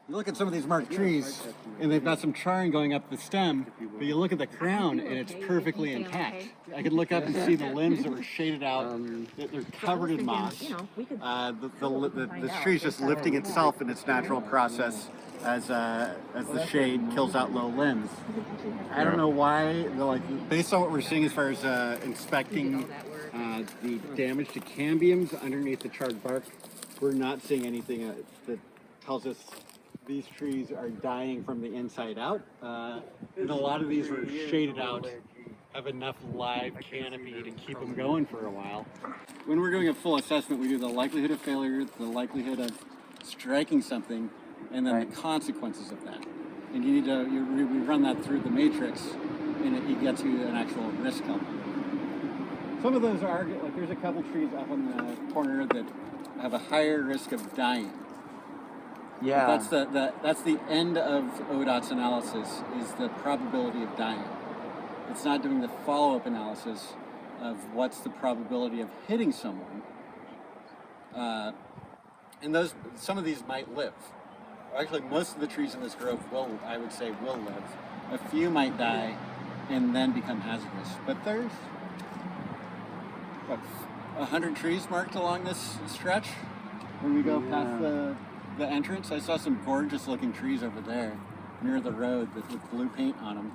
You look at some of these marked trees, and they've got some charring going up the stem, but you look at the crown, and it's perfectly intact. I could look up and see the limbs that were shaded out. They're covered in moss. This tree is just lifting itself in its natural process as the shade kills out low limbs. I don't know why, based on what we're seeing as far as inspecting the damage to cambiums underneath the charred bark, we're not seeing anything that tells us these trees are dying from the inside out. And a lot of these were shaded out, have enough live canopy to keep them going for a while. When we're doing a full assessment, we do the likelihood of failure, the likelihood of striking something, and then the consequences of that. And you need to we run that through the matrix, and you get to an actual risk element. Some of those are, like there's a couple trees up on the corner that have a higher risk of dying. Yeah. But that's the end of ODOT's analysis, is the probability of dying. It's not doing the follow-up analysis of what's the probability of hitting someone. And some of these might live. Actually, most of the trees in this grove I would say will live. A few might die and then become hazardous. But there's 100 trees marked along this stretch. When we go past the entrance, I saw some gorgeous looking trees over there near the road with blue paint on them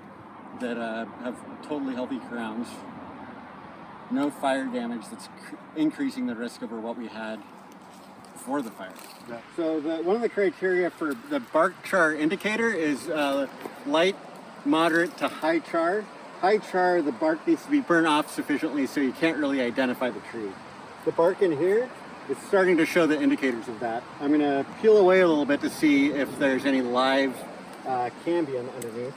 that have totally healthy crowns. No fire damage that's increasing the risk over what we had before the fire. Yeah. So one of the criteria for the bark char indicator is light, moderate to high char. High char, the bark needs to be burned off sufficiently so you can't really identify the tree. The bark in here, it's starting to show the indicators of that. I'm going to peel away a little bit to see if there's any live cambium underneath.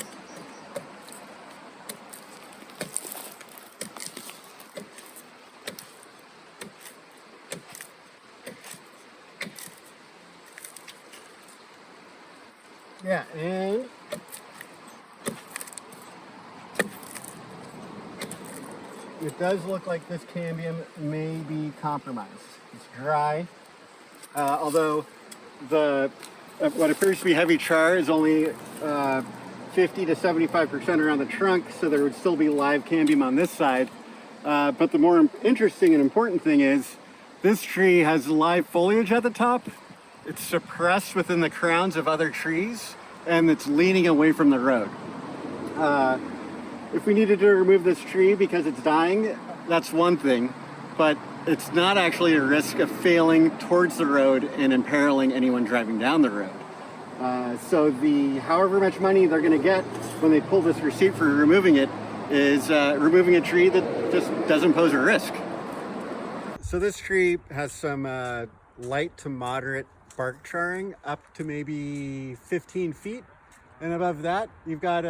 Yeah, and it does look like this cambium may be compromised. It's dry, although what appears to be heavy char is only 50 to 75% around the trunk, so there would still be live cambium on this side. But the more interesting and important thing is this tree has live foliage at the top. It's suppressed within the crowns of other trees, and it's leaning away from the road. If we needed to remove this tree because it's dying, that's one thing, but it's not actually a risk of failing towards the road and imperiling anyone driving down the road. So however much money they're gonna get when they pull this receipt for removing it is removing a tree that just doesn't pose a risk. So this tree has some light to moderate bark charring up to maybe 15 feet. And above that, you've got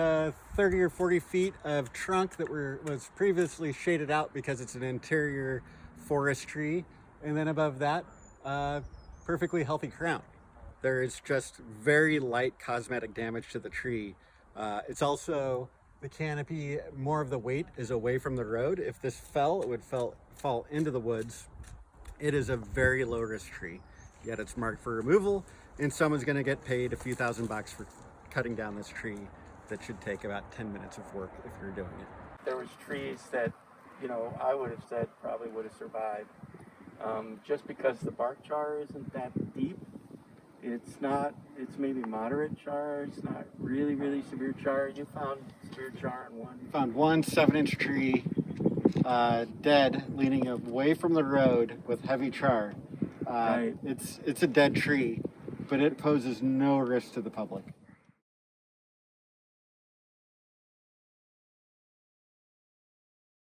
30 or 40 feet of trunk that was previously shaded out because it's an interior forest tree. And then above that, perfectly healthy crown. There is just very light cosmetic damage to the tree. It's also the canopy, more of the weight is away from the road. If this fell, it would fall into the woods. It is a very low risk tree, yet it's marked for removal, and someone's gonna get paid a few $1,000s for cutting down this tree that should take about 10 minutes of work if you're doing it. There was trees that, I would have said probably would have survived. Just because the bark char isn't that deep, it's maybe moderate char, it's not really, really severe char. You found severe char on one? Found one 7-inch tree dead, leaning away from the road with heavy char. Right. It's a dead tree, but it poses no risk to the public.